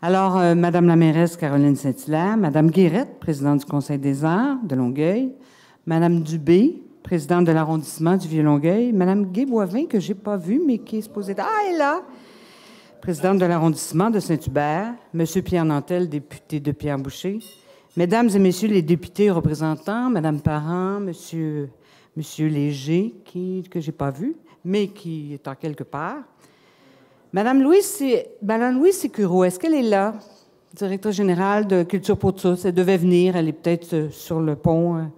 Alors, Madame la mairesse Caroline Saint-Hilaire, Madame Guérette, présidente du Conseil des arts de Longueuil, Madame Dubé, présidente de l'arrondissement du Vieux-Longueuil, Madame Gué-Boivin, que je n'ai pas vue, mais qui est supposée... Ah, elle est là! Présidente de l'arrondissement de Saint-Hubert, Monsieur Pierre Nantel, député de Pierre-Boucher, Mesdames et Messieurs les députés représentants, Madame Parent, Monsieur Léger, que je n'ai pas vu, mais qui est en quelque part, Madame Louise Sécureau, est-ce qu'elle est là? Directrice générale de Culture pour tous. Elle devait venir, elle est peut-être sur le pont.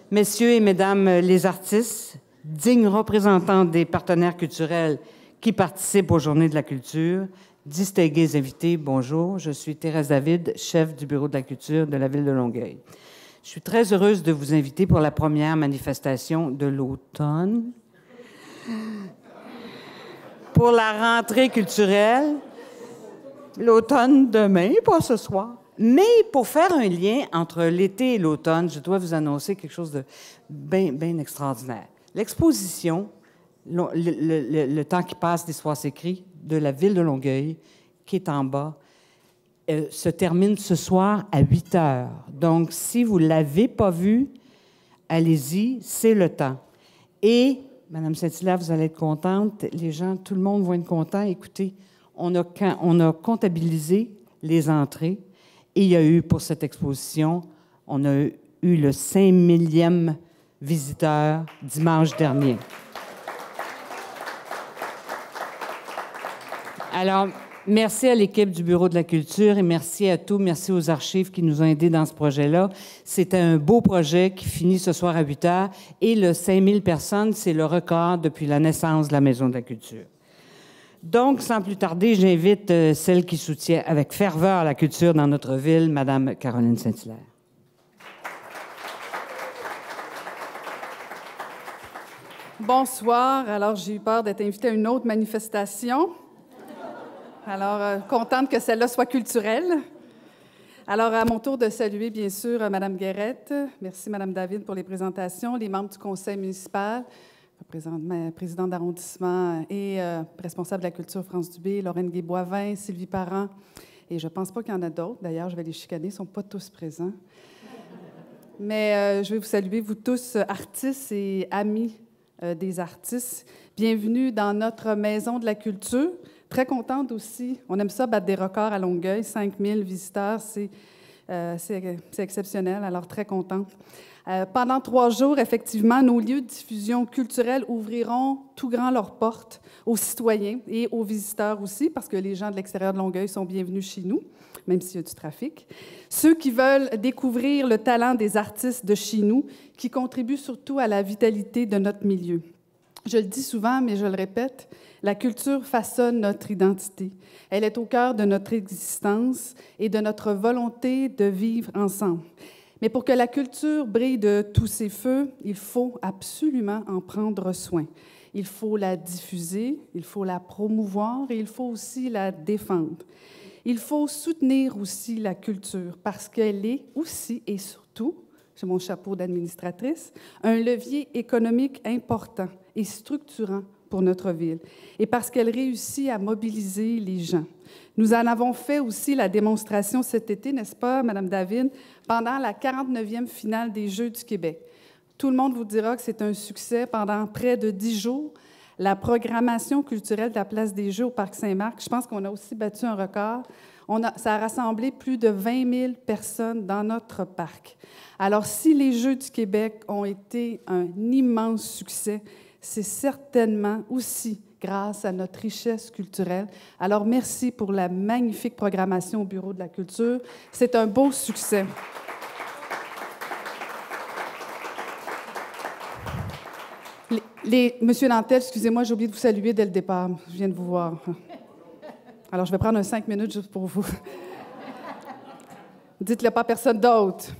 Messieurs et Mesdames les artistes, dignes représentants des partenaires culturels qui participent aux Journées de la culture, distingués invités, bonjour. Je suis Thérèse David, chef du Bureau de la culture de la Ville de Longueuil. Je suis très heureuse de vous inviter pour la première manifestation de l'automne. Pour la rentrée culturelle, l'automne demain, pas ce soir. Mais pour faire un lien entre l'été et l'automne, je dois vous annoncer quelque chose de bien extraordinaire. L'exposition, le temps qui passe, l'histoire s'écrit, de la Ville de Longueuil, qui est en bas, se termine ce soir à 8 heures. Donc, si vous ne l'avez pas vue, allez-y, c'est le temps. Et... Madame Saint-Hilaire, vous allez être contente. Les gens, tout le monde va être content. Écoutez, on a comptabilisé les entrées et il y a eu, pour cette exposition, on a eu le 5000e visiteur dimanche dernier. Alors, merci à l'équipe du Bureau de la culture et merci à tous. Merci aux archives qui nous ont aidés dans ce projet-là. C'était un beau projet qui finit ce soir à 8 heures. Et le 5000 personnes, c'est le record depuis la naissance de la Maison de la culture. Donc, sans plus tarder, j'invite celle qui soutient avec ferveur la culture dans notre ville, Madame Caroline Saint-Hilaire. Bonsoir. Alors, j'ai eu peur d'être invitée à une autre manifestation. Alors, contente que celle-là soit culturelle. Alors, à mon tour de saluer, bien sûr, Mme Guérette. Merci, Mme David, pour les présentations. Les membres du conseil municipal, présidente d'arrondissement et responsable de la culture France Dubé, Lorraine Gué-Boivin, Sylvie Parent. Et je ne pense pas qu'il y en a d'autres. D'ailleurs, je vais les chicaner, ils ne sont pas tous présents. Mais je vais vous saluer, vous tous, artistes et amis des artistes. Bienvenue dans notre Maison de la culture. Très contente aussi. On aime ça, battre des records à Longueuil. 5000 visiteurs, c'est exceptionnel. Alors, très contente. Pendant 3 jours, effectivement, nos lieux de diffusion culturelle ouvriront tout grand leurs portes aux citoyens et aux visiteurs aussi, parce que les gens de l'extérieur de Longueuil sont bienvenus chez nous, même s'il y a du trafic. Ceux qui veulent découvrir le talent des artistes de chez nous, qui contribuent surtout à la vitalité de notre milieu. Je le dis souvent, mais je le répète, la culture façonne notre identité. Elle est au cœur de notre existence et de notre volonté de vivre ensemble. Mais pour que la culture brille de tous ses feux, il faut absolument en prendre soin. Il faut la diffuser, il faut la promouvoir et il faut aussi la défendre. Il faut soutenir aussi la culture parce qu'elle est aussi et surtout, j'ai mon chapeau d'administratrice, un levier économique important et structurant pour notre ville, et parce qu'elle réussit à mobiliser les gens. Nous en avons fait aussi la démonstration cet été, n'est-ce pas, Mme David, pendant la 49e finale des Jeux du Québec. Tout le monde vous dira que c'est un succès pendant près de 10 jours. La programmation culturelle de la Place des Jeux au Parc Saint-Marc, je pense qu'on a aussi battu un record. Ça a rassemblé plus de 20 000 personnes dans notre parc. Alors, si les Jeux du Québec ont été un immense succès, c'est certainement aussi grâce à notre richesse culturelle. Alors, merci pour la magnifique programmation au Bureau de la culture. C'est un beau succès. Monsieur Nantel, excusez-moi, j'ai oublié de vous saluer dès le départ. Je viens de vous voir. Alors, je vais prendre 5 minutes juste pour vous. Dites-le pas à personne d'autre.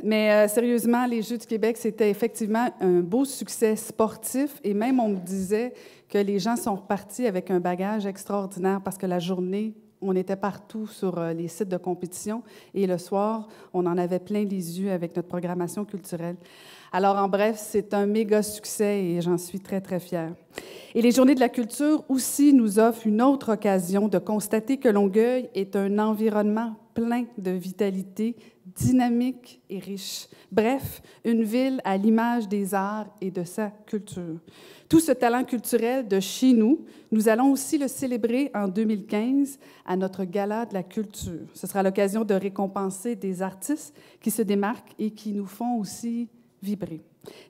Mais sérieusement, les Jeux du Québec, c'était effectivement un beau succès sportif. Et même, on me disait que les gens sont repartis avec un bagage extraordinaire parce que la journée, on était partout sur les sites de compétition. Et le soir, on en avait plein les yeux avec notre programmation culturelle. Alors, en bref, c'est un méga succès et j'en suis très, très fière. Et les Journées de la culture aussi nous offrent une autre occasion de constater que Longueuil est un environnement plein de vitalité, dynamique et riche. Bref, une ville à l'image des arts et de sa culture. Tout ce talent culturel de chez nous, nous allons aussi le célébrer en 2015 à notre Gala de la culture. Ce sera l'occasion de récompenser des artistes qui se démarquent et qui nous font aussi vibrer.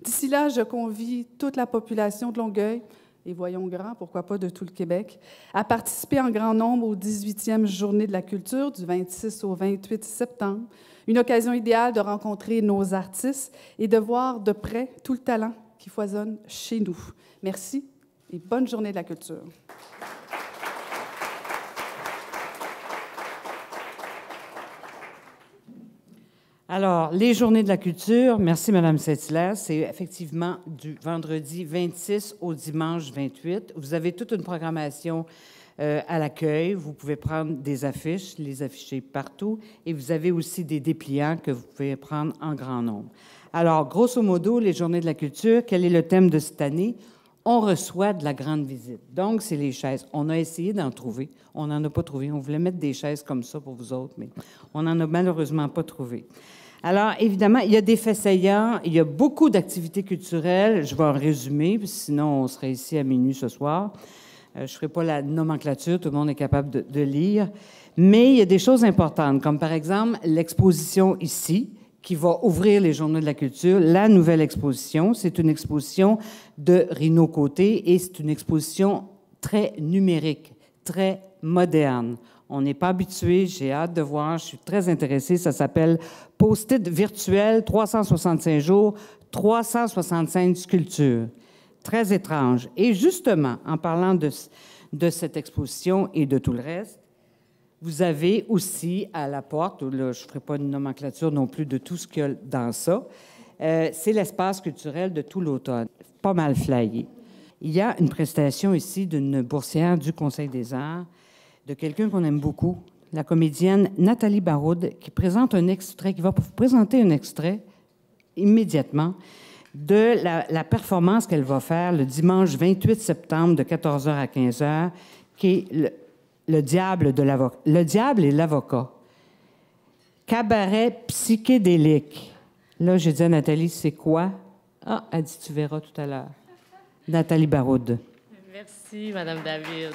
D'ici là, je convie toute la population de Longueuil, et voyons grand, pourquoi pas de tout le Québec, à participer en grand nombre aux 18e Journées de la culture du 26 au 28 septembre. Une occasion idéale de rencontrer nos artistes et de voir de près tout le talent qui foisonne chez nous. Merci et bonne Journée de la culture. Alors, les Journées de la culture, merci Mme Saint-Hilaire, c'est effectivement du vendredi 26 au dimanche 28. Vous avez toute une programmation à l'accueil. Vous pouvez prendre des affiches, les afficher partout, et vous avez aussi des dépliants que vous pouvez prendre en grand nombre. Alors, grosso modo, les Journées de la culture, quel est le thème de cette année? On reçoit de la grande visite. Donc, c'est les chaises. On a essayé d'en trouver. On n'en a pas trouvé. On voulait mettre des chaises comme ça pour vous autres, mais on n'en a malheureusement pas trouvé. Alors, évidemment, il y a des faits saillants, il y a beaucoup d'activités culturelles. Je vais en résumer, sinon on serait ici à minuit ce soir. Je ne ferai pas la nomenclature, tout le monde est capable de lire. Mais il y a des choses importantes, comme par exemple l'exposition ici, qui va ouvrir les Journées de la culture. La nouvelle exposition, c'est une exposition de Rino Côté et c'est une exposition très numérique, très moderne. On n'est pas habitué, j'ai hâte de voir, je suis très intéressée. Ça s'appelle Post-it virtuel, 365 jours, 365 sculptures. Très étrange. Et justement, en parlant de cette exposition et de tout le reste, vous avez aussi à la porte, là, je ne ferai pas une nomenclature non plus de tout ce qu'il y a dans ça, c'est l'espace culturel de tout l'automne. Pas mal flyé. Il y a une prestation ici d'une boursière du Conseil des arts, de quelqu'un qu'on aime beaucoup, la comédienne Nathalie Baroud, qui présente un extrait, qui va vous présenter un extrait immédiatement de la performance qu'elle va faire le dimanche 28 septembre de 14h à 15h, qui est le diable et l'avocat. Cabaret psychédélique. Là, j'ai dit à Nathalie, c'est quoi? Ah, elle dit, tu verras tout à l'heure. Nathalie Baroud. Merci, Madame David.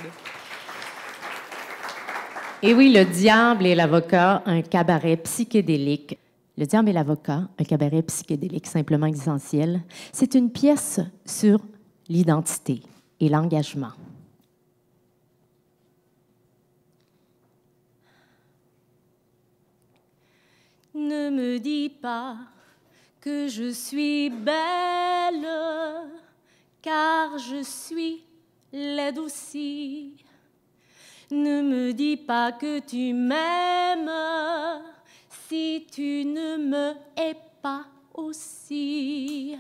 Et oui, Le diable et l'avocat, un cabaret psychédélique. Le diable et l'avocat, un cabaret psychédélique simplement existentiel. C'est une pièce sur l'identité et l'engagement. Ne me dis pas que je suis belle, car je suis laide aussi. Ne me dis pas que tu m'aimes si tu ne me hais pas aussi.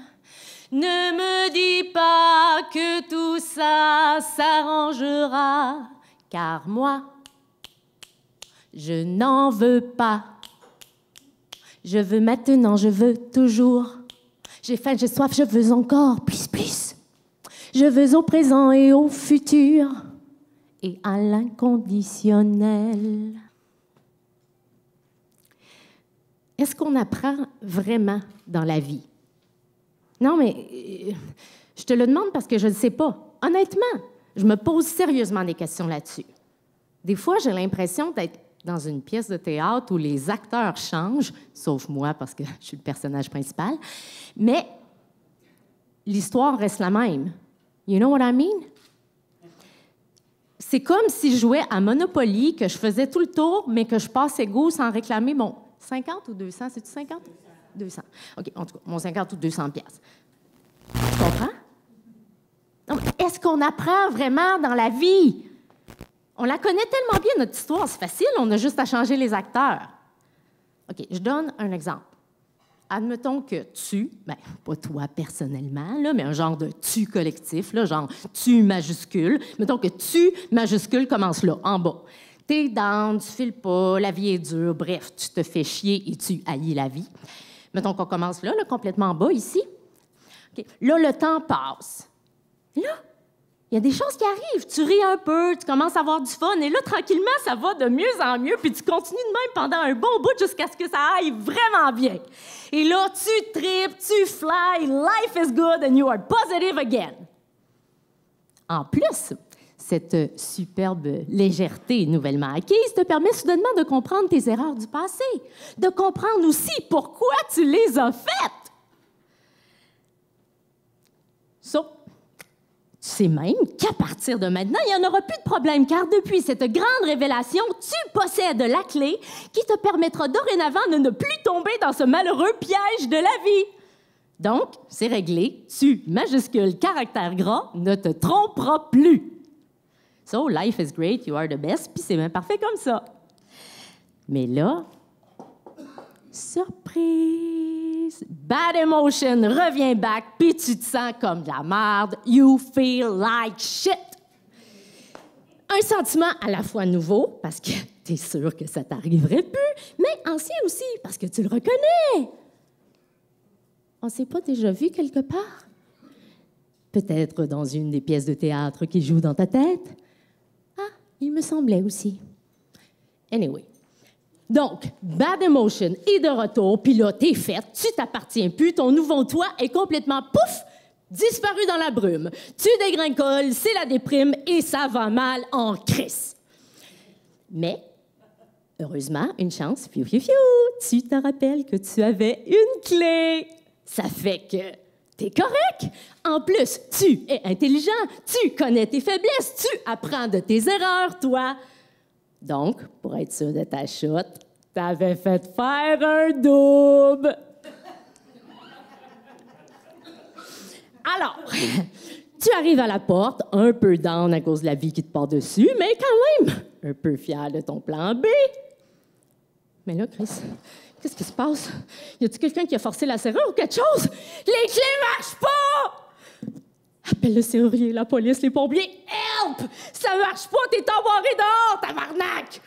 Ne me dis pas que tout ça s'arrangera, car moi, je n'en veux pas. Je veux maintenant, je veux toujours. J'ai faim, j'ai soif, je veux encore, plus, plus. Je veux au présent et au futur. Et à l'inconditionnel. Est-ce qu'on apprend vraiment dans la vie? Non, mais je te le demande parce que je ne sais pas. Honnêtement, je me pose sérieusement des questions là-dessus. Des fois, j'ai l'impression d'être dans une pièce de théâtre où les acteurs changent, sauf moi parce que je suis le personnage principal, mais l'histoire reste la même. You know what I mean? C'est comme si je jouais à Monopoly, que je faisais tout le tour, mais que je passais go sans réclamer mon 50 ou 200, c'est-tu 50? 200. OK, en tout cas, mon 50 ou 200 piastres. Tu comprends? Non, mais est-ce qu'on apprend vraiment dans la vie? On la connaît tellement bien, notre histoire, c'est facile, on a juste à changer les acteurs. OK, je donne un exemple. Admettons que tu, bien, pas toi personnellement, là, mais un genre de tu collectif, là, genre tu majuscule. Mettons que tu majuscule commence là, en bas. T'es down, tu files pas, la vie est dure, bref, tu te fais chier et tu haïs la vie. Mettons qu'on commence là, complètement en bas, ici. OK. Là, le temps passe. Là, il y a des choses qui arrivent. Tu ris un peu, tu commences à avoir du fun, et là, tranquillement, ça va de mieux en mieux, puis tu continues de même pendant un bon bout jusqu'à ce que ça aille vraiment bien. Et là, tu tripes, tu fly, life is good, and you are positive again. En plus, cette superbe légèreté nouvellement acquise te permet soudainement de comprendre tes erreurs du passé, de comprendre aussi pourquoi tu les as faites. Tu sais même qu'à partir de maintenant, il n'y en aura plus de problème, car depuis cette grande révélation, tu possèdes la clé qui te permettra dorénavant de ne plus tomber dans ce malheureux piège de la vie. Donc, c'est réglé. Tu, majuscule, caractère gras, ne te tromperas plus. So, life is great, you are the best, puis c'est bien parfait comme ça. Mais là, surprise! Bad emotion revient back, puis tu te sens comme de la merde. You feel like shit. Un sentiment à la fois nouveau, parce que t'es sûr que ça t'arriverait plus, mais ancien aussi, parce que tu le reconnais. On s'est pas déjà vu quelque part? Peut-être dans une des pièces de théâtre qui jouent dans ta tête? Ah, il me semblait aussi. Anyway. Donc, bad emotion est de retour, puis là, t'es faite, tu t'appartiens plus, ton nouveau toi est complètement, pouf, disparu dans la brume. Tu dégringoles, c'est la déprime, et ça va mal en crisse. Mais, heureusement, une chance, fiou, fiou, fiou, tu te rappelles que tu avais une clé. Ça fait que t'es correct. En plus, tu es intelligent, tu connais tes faiblesses, tu apprends de tes erreurs, toi. Donc, pour être sûr de ta chute, t'avais fait faire un double. Alors, tu arrives à la porte, un peu down à cause de la vie qui te part dessus, mais quand même un peu fier de ton plan B. Mais là, Chris, qu'est-ce qui se passe? Y a-t-il quelqu'un qui a forcé la serrure ou quelque chose? Les clés marchent pas! Appelle le serrurier, la police, les pompiers. Help! Ça marche pas, t'es embarré dehors, tabarnak!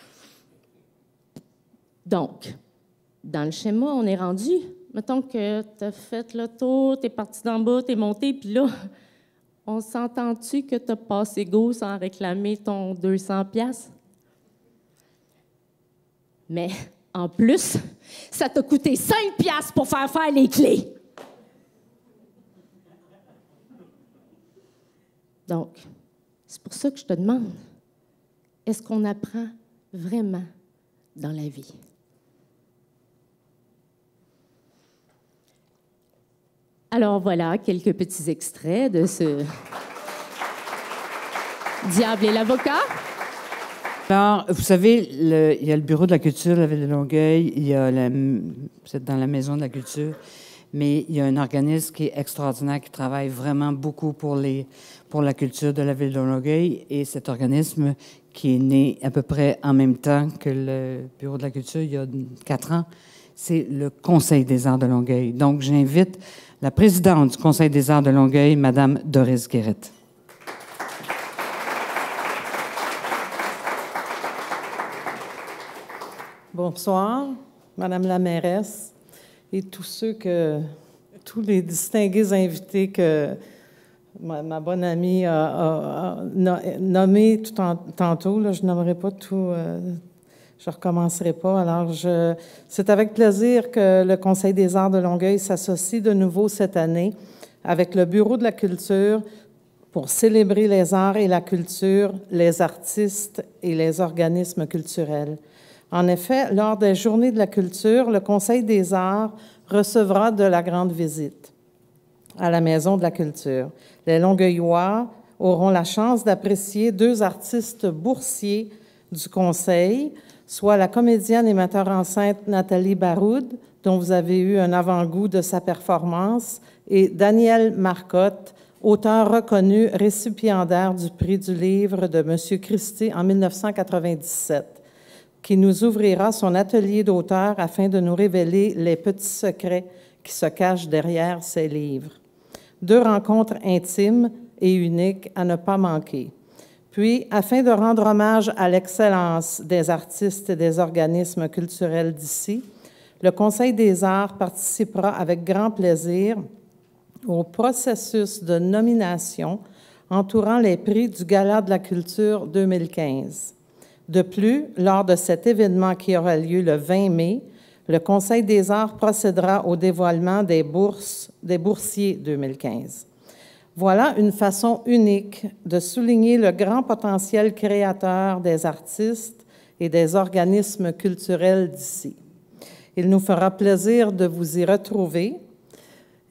Donc, dans le schéma, on est rendu. Mettons que t'as fait le tour, t'es parti d'en bas, t'es monté, puis là, on s'entend-tu que t'as passé go sans réclamer ton 200$? Mais, en plus, ça t'a coûté 5$ pour faire les clés. Donc, c'est pour ça que je te demande, est-ce qu'on apprend vraiment dans la vie? Alors voilà, quelques petits extraits de ce Diable et l'avocat. Alors, vous savez, il y a le Bureau de la culture de la Ville de Longueuil, vous êtes dans la Maison de la culture, mais il y a un organisme qui est extraordinaire, qui travaille vraiment beaucoup pour la culture de la Ville de Longueuil, et cet organisme qui est né à peu près en même temps que le Bureau de la culture, il y a 4 ans, c'est le Conseil des arts de Longueuil. Donc, j'invite la présidente du Conseil des arts de Longueuil, Mme Doris Guérette. Bonsoir, Madame la mairesse et tous les distingués invités que ma bonne amie a nommés tantôt. Là, je nommerai pas tout, je recommencerai pas. Alors, c'est avec plaisir que le Conseil des arts de Longueuil s'associe de nouveau cette année avec le Bureau de la culture pour célébrer les arts et la culture, les artistes et les organismes culturels. En effet, lors des Journées de la culture, le Conseil des arts recevra de la grande visite à la Maison de la culture. Les Longueuillois auront la chance d'apprécier 2 artistes boursiers du Conseil, soit la comédienne et metteur en scène Nathalie Baroud, dont vous avez eu un avant-goût de sa performance, et Daniel Marcotte, auteur reconnu récipiendaire du prix du livre de M. Christie en 1997. Qui nous ouvrira son atelier d'auteur afin de nous révéler les petits secrets qui se cachent derrière ses livres. 2 rencontres intimes et uniques à ne pas manquer. Puis, afin de rendre hommage à l'excellence des artistes et des organismes culturels d'ici, le Conseil des arts participera avec grand plaisir au processus de nomination entourant les prix du Gala de la culture 2015. De plus, lors de cet événement qui aura lieu le 20 mai, le Conseil des arts procédera au dévoilement des boursiers 2015. Voilà une façon unique de souligner le grand potentiel créateur des artistes et des organismes culturels d'ici. Il nous fera plaisir de vous y retrouver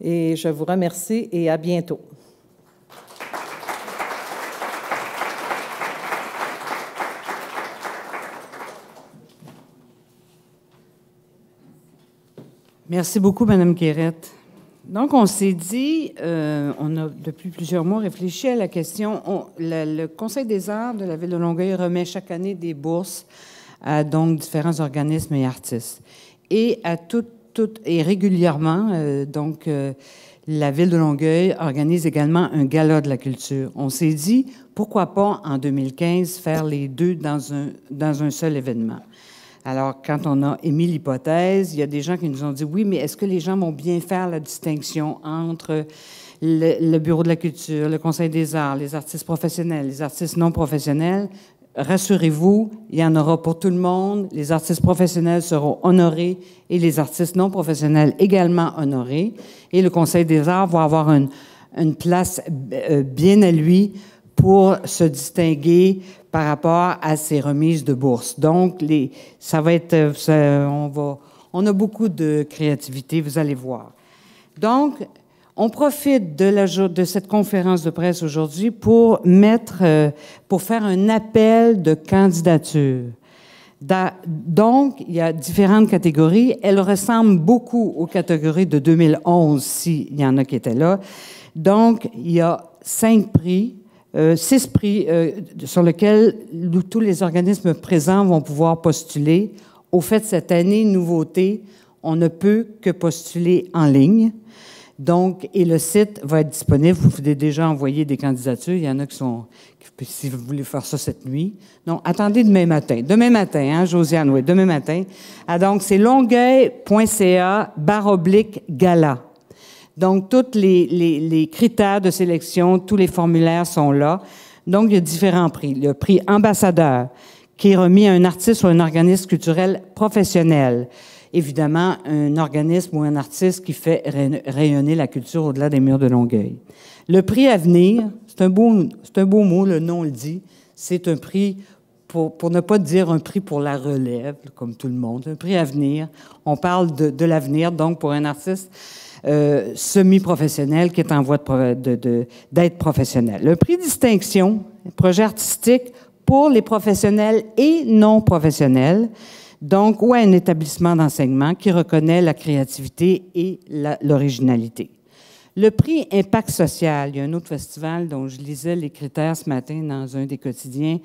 et je vous remercie et à bientôt. Merci beaucoup, Mme Quérette. Donc, on s'est dit, on a depuis plusieurs mois réfléchi à la question. Le Conseil des arts de la Ville de Longueuil remet chaque année des bourses à donc différents organismes et artistes. Et et régulièrement, la Ville de Longueuil organise également un gala de la culture. On s'est dit, pourquoi pas en 2015 faire les deux dans un seul événement? Alors, quand on a émis l'hypothèse, il y a des gens qui nous ont dit, oui, mais est-ce que les gens vont bien faire la distinction entre le Bureau de la culture, le Conseil des arts, les artistes professionnels, les artistes non professionnels? Rassurez-vous, il y en aura pour tout le monde. Les artistes professionnels seront honorés et les artistes non professionnels également honorés. Et le Conseil des arts va avoir une place bien à lui pour se distinguer par rapport à ces remises de bourses. Donc, ça va être, on a beaucoup de créativité, vous allez voir. Donc, on profite de cette conférence de presse aujourd'hui pour faire un appel de candidature. Donc, il y a différentes catégories. Elles ressemblent beaucoup aux catégories de 2011, s'il y en a qui étaient là. Donc, il y a 6 prix sur lesquels tous les organismes présents vont pouvoir postuler. Au fait, cette année, nouveauté, on ne peut que postuler en ligne. Donc, et le site va être disponible. Vous pouvez déjà envoyer des candidatures. Il y en a qui sont, si vous voulez faire ça cette nuit. Non, attendez demain matin. Demain matin, hein, Josiane, oui, demain matin. Ah, donc, c'est longueuil.ca/gala. Donc, tous les critères de sélection, tous les formulaires sont là. Donc, il y a différents prix. Le prix ambassadeur, qui est remis à un artiste ou un organisme culturel professionnel. Évidemment, un organisme ou un artiste qui fait rayonner la culture au-delà des murs de Longueuil. Le prix Avenir, c'est un beau mot, le nom le dit. C'est un prix, pour ne pas dire un prix pour la relève, comme tout le monde, un prix Avenir. On parle de l'avenir, donc pour un artiste semi-professionnel qui est en voie d'être professionnel. Le prix Distinction, projet artistique pour les professionnels et non professionnels, donc, ou un établissement d'enseignement qui reconnaît la créativité et l'originalité. Le prix Impact social, il y a un autre festival dont je lisais les critères ce matin dans un des quotidiens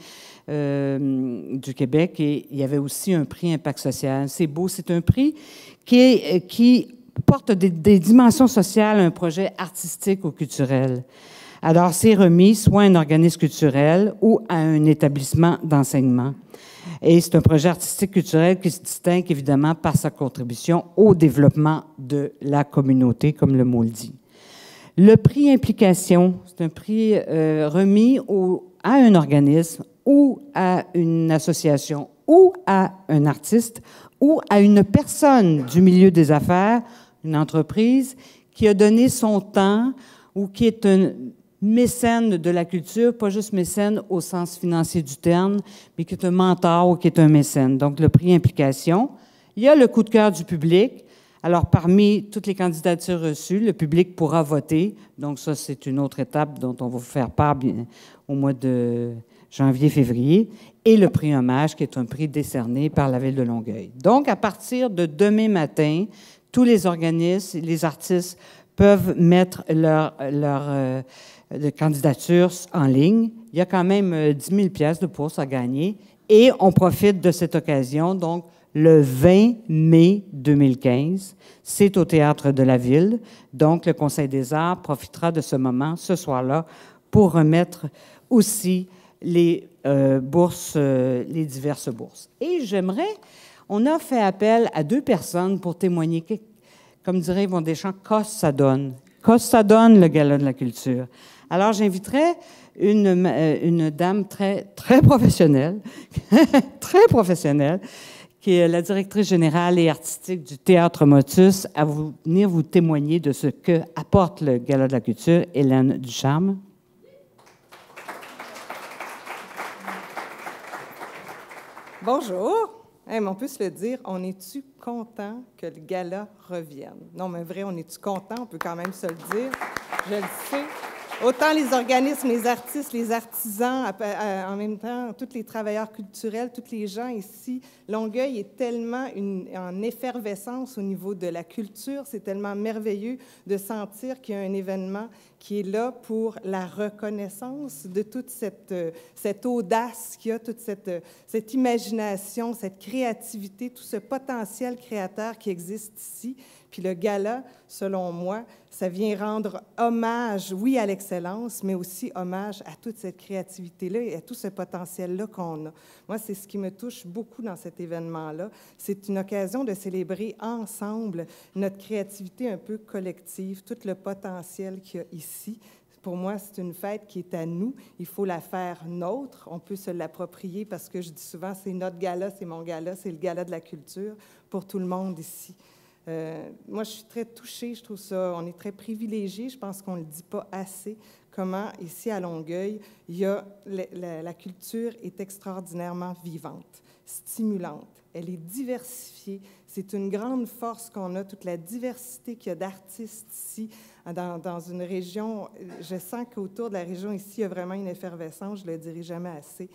du Québec, et il y avait aussi un prix Impact social. C'est beau, c'est un prix qui porte des dimensions sociales à un projet artistique ou culturel. Alors, c'est remis soit à un organisme culturel ou à un établissement d'enseignement. Et c'est un projet artistique culturel qui se distingue évidemment par sa contribution au développement de la communauté, comme le mot le dit. Le prix Implication, c'est un prix remis à un organisme ou à une association ou à un artiste ou à une personne du milieu des affaires, une entreprise qui a donné son temps ou qui est un mécène de la culture, pas juste mécène au sens financier du terme, mais qui est un mentor ou qui est un mécène. Donc, le prix Implication. Il y a le coup de cœur du public. Alors, parmi toutes les candidatures reçues, le public pourra voter. Donc, ça, c'est une autre étape dont on va vous faire part au mois de janvier-février. Et le prix Hommage, qui est un prix décerné par la Ville de Longueuil. Donc, à partir de demain matin, tous les organismes, les artistes peuvent mettre leur de candidature en ligne. Il y a quand même 10 000 piastres de bourse à gagner et on profite de cette occasion. Donc, le 20 mai 2015, c'est au Théâtre de la Ville. Donc, le Conseil des arts profitera de ce moment, ce soir-là, pour remettre aussi les bourses, les diverses bourses. Et on a fait appel à 2 personnes pour témoigner, comme dirait Yvon Deschamps, qu'est-ce que ça donne? que ça donne, le Gala de la culture. Alors, j'inviterai une dame très, très professionnelle, très professionnelle, qui est la directrice générale et artistique du Théâtre Motus, à venir vous témoigner de ce que apporte le Gala de la culture, Hélène Ducharme. Bonjour. Hey, mais on peut se le dire, on est-tu content que le gala revienne? Non, mais vrai, on est-tu content? On peut quand même se le dire. Je le sais. Autant les organismes, les artistes, les artisans, en même temps, tous les travailleurs culturels, tous les gens ici. Longueuil est tellement en effervescence au niveau de la culture. C'est tellement merveilleux de sentir qu'il y a un événement qui est là pour la reconnaissance de toute cette audace qu'il y a, toute cette imagination, cette créativité, tout ce potentiel créateur qui existe ici. Puis le gala, selon moi, ça vient rendre hommage, oui, à l'excellence, mais aussi hommage à toute cette créativité-là et à tout ce potentiel-là qu'on a. Moi, c'est ce qui me touche beaucoup dans cet événement-là. C'est une occasion de célébrer ensemble notre créativité un peu collective, tout le potentiel qu'il y a ici. Pour moi, c'est une fête qui est à nous. Il faut la faire nôtre. On peut se l'approprier parce que je dis souvent, c'est notre gala, c'est mon gala, c'est le gala de la culture pour tout le monde ici. Moi, je suis très touchée, je trouve ça, on est très privilégiés, je pense qu'on ne le dit pas assez, comment ici à Longueuil, la culture est extraordinairement vivante, stimulante, elle est diversifiée. C'est une grande force qu'on a, toute la diversité qu'il y a d'artistes ici, dans une région. Je sens qu'autour de la région ici, il y a vraiment une effervescence, je ne le dirai jamais assez.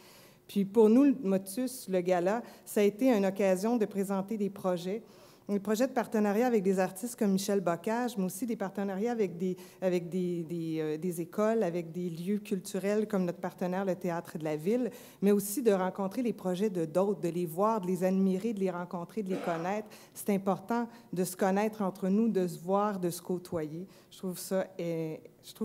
Puis pour nous, le Motus, le gala, ça a été une occasion de présenter des projets de partenariat avec des artistes comme Michel Bocage, mais aussi des partenariats avec des écoles, avec des lieux culturels comme notre partenaire, le Théâtre de la Ville, mais aussi de rencontrer les projets de d'autres, de les voir, de les admirer, de les rencontrer, de les connaître. C'est important de se connaître entre nous, de se voir, de se côtoyer. Je trouve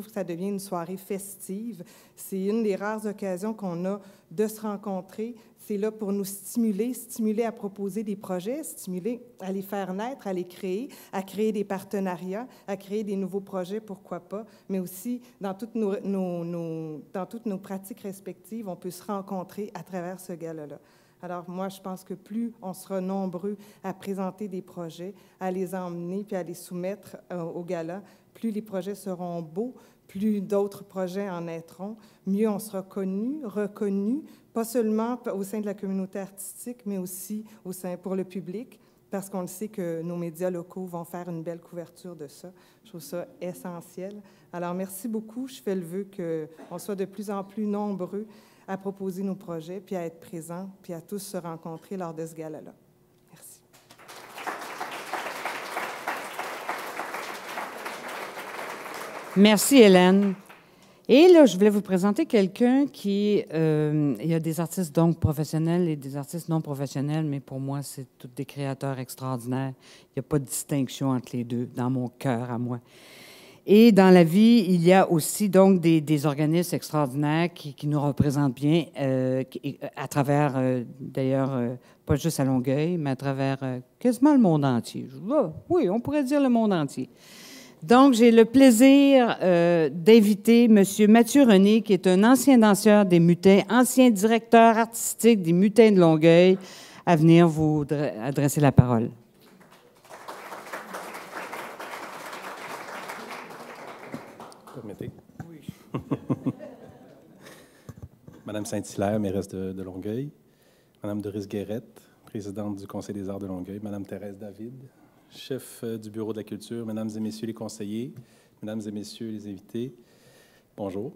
que ça devient une soirée festive. C'est une des rares occasions qu'on a de se rencontrer. C'est là pour nous stimuler à proposer des projets, stimuler à les faire naître, à les créer, à créer des partenariats, à créer des nouveaux projets, pourquoi pas, mais aussi dans toutes nos pratiques respectives, on peut se rencontrer à travers ce gala-là. Alors moi, je pense que plus on sera nombreux à présenter des projets, à les emmener puis à les soumettre au gala, plus les projets seront beaux, plus d'autres projets en naîtront, mieux on sera connu, reconnu, pas seulement au sein de la communauté artistique, mais aussi pour le public, parce qu'on le sait que nos médias locaux vont faire une belle couverture de ça. Je trouve ça essentiel. Alors, merci beaucoup. Je fais le vœu qu'on soit de plus en plus nombreux à proposer nos projets, puis à être présents, puis à tous se rencontrer lors de ce gala-là. Merci. Merci, Hélène. Et là, je voulais vous présenter quelqu'un il y a des artistes donc professionnels et des artistes non professionnels, mais pour moi, c'est tous des créateurs extraordinaires. Il n'y a pas de distinction entre les deux, dans mon cœur à moi. Et dans la vie, il y a aussi donc des organismes extraordinaires qui nous représentent bien, à travers, d'ailleurs, pas juste à Longueuil, mais à travers quasiment le monde entier. Oui, on pourrait dire le monde entier. Donc, j'ai le plaisir d'inviter M. Mathieu René, qui est un ancien danseur des Mutins, ancien directeur artistique des Mutins de Longueuil, à venir vous adresser la parole. Permettez. Oui. Madame Saint-Hilaire, mairesse de Longueuil, Madame Doris Guérette, présidente du Conseil des arts de Longueuil, Madame Thérèse David, chef du Bureau de la culture, Mesdames et Messieurs les conseillers, Mesdames et Messieurs les invités, bonjour.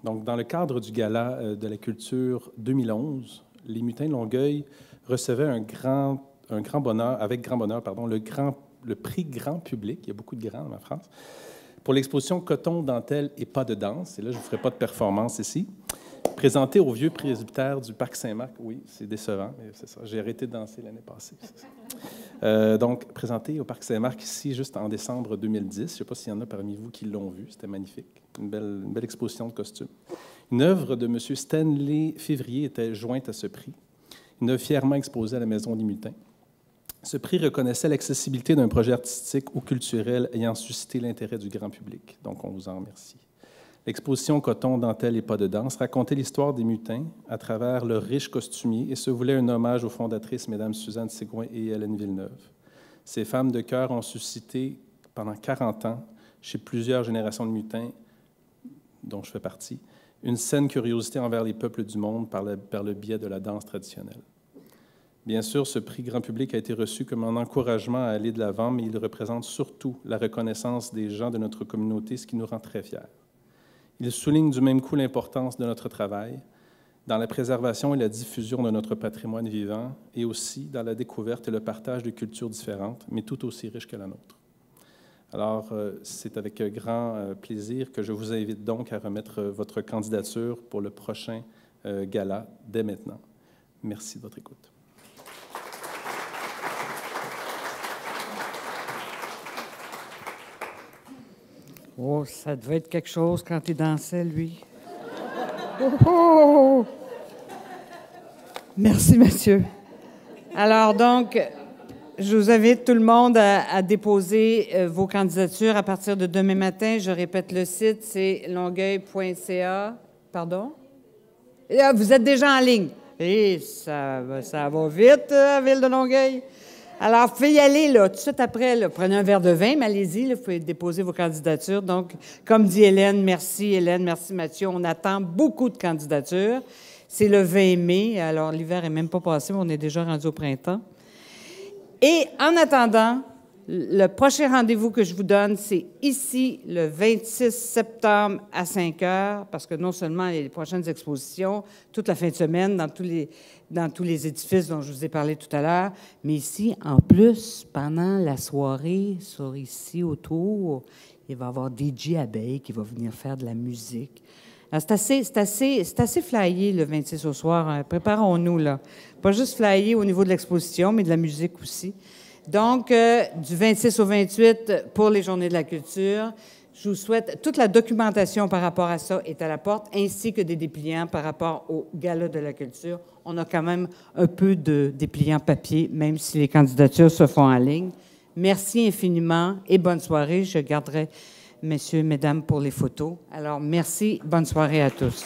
Donc, dans le cadre du Gala de la culture 2011, les Mutins de Longueuil recevaient avec grand bonheur, le prix grand public, il y a beaucoup de grands dans ma France, pour l'exposition Coton, dentelle et pas de danse. Et là, je ne vous ferai pas de performance ici. Présenté au vieux presbytère du Parc Saint-Marc. Oui, c'est décevant, mais c'est ça. J'ai arrêté de danser l'année passée. Donc, présenté au Parc Saint-Marc ici, juste en décembre 2010. Je ne sais pas s'il y en a parmi vous qui l'ont vu. C'était magnifique. Une belle exposition de costumes. Une œuvre de M. Stanley Février était jointe à ce prix. Une œuvre fièrement exposée à la Maison des Mutins. Ce prix reconnaissait l'accessibilité d'un projet artistique ou culturel ayant suscité l'intérêt du grand public. Donc, on vous en remercie. L'exposition Coton, dentelle et pas de danse racontait l'histoire des mutins à travers leurs riches costumiers et se voulait un hommage aux fondatrices, Mesdames Suzanne Sigouin et Hélène Villeneuve. Ces femmes de cœur ont suscité, pendant 40 ans, chez plusieurs générations de mutins, dont je fais partie, une saine curiosité envers les peuples du monde par le biais de la danse traditionnelle. Bien sûr, ce prix grand public a été reçu comme un encouragement à aller de l'avant, mais il représente surtout la reconnaissance des gens de notre communauté, ce qui nous rend très fiers. Il souligne du même coup l'importance de notre travail dans la préservation et la diffusion de notre patrimoine vivant et aussi dans la découverte et le partage de cultures différentes, mais tout aussi riches que la nôtre. Alors, c'est avec grand plaisir que je vous invite donc à remettre votre candidature pour le prochain gala dès maintenant. Merci de votre écoute. Oh, ça devait être quelque chose quand il dansait, lui. Oh, oh! Merci, monsieur. Alors, donc, je vous invite tout le monde à déposer vos candidatures à partir de demain matin. Je répète le site, c'est longueuil.ca. Pardon? Vous êtes déjà en ligne. Et ça va vite, la ville de Longueuil. Alors, vous pouvez y aller là, tout de suite après. Là, prenez un verre de vin, mais allez-y, là, vous pouvez déposer vos candidatures. Donc, comme dit Hélène, merci Mathieu. On attend beaucoup de candidatures. C'est le 20 mai, alors l'hiver n'est même pas passé, mais on est déjà rendu au printemps. Et en attendant, le prochain rendez-vous que je vous donne, c'est ici, le 26 septembre à 5 heures, parce que non seulement il y a les prochaines expositions, toute la fin de semaine, dans tous les édifices dont je vous ai parlé tout à l'heure, mais ici, en plus, pendant la soirée, sur ici, autour, il va y avoir DJ Abeille qui va venir faire de la musique. C'est assez flyé, le 26 au soir. Préparons-nous, là. Pas juste flyé au niveau de l'exposition, mais de la musique aussi. Donc, du 26 au 28 pour les Journées de la culture, je vous souhaite, toute la documentation par rapport à ça est à la porte, ainsi que des dépliants par rapport au Gala de la culture. On a quand même un peu de dépliants papier, même si les candidatures se font en ligne. Merci infiniment et bonne soirée. Je garderai messieurs, mesdames, pour les photos. Alors, merci. Bonne soirée à tous.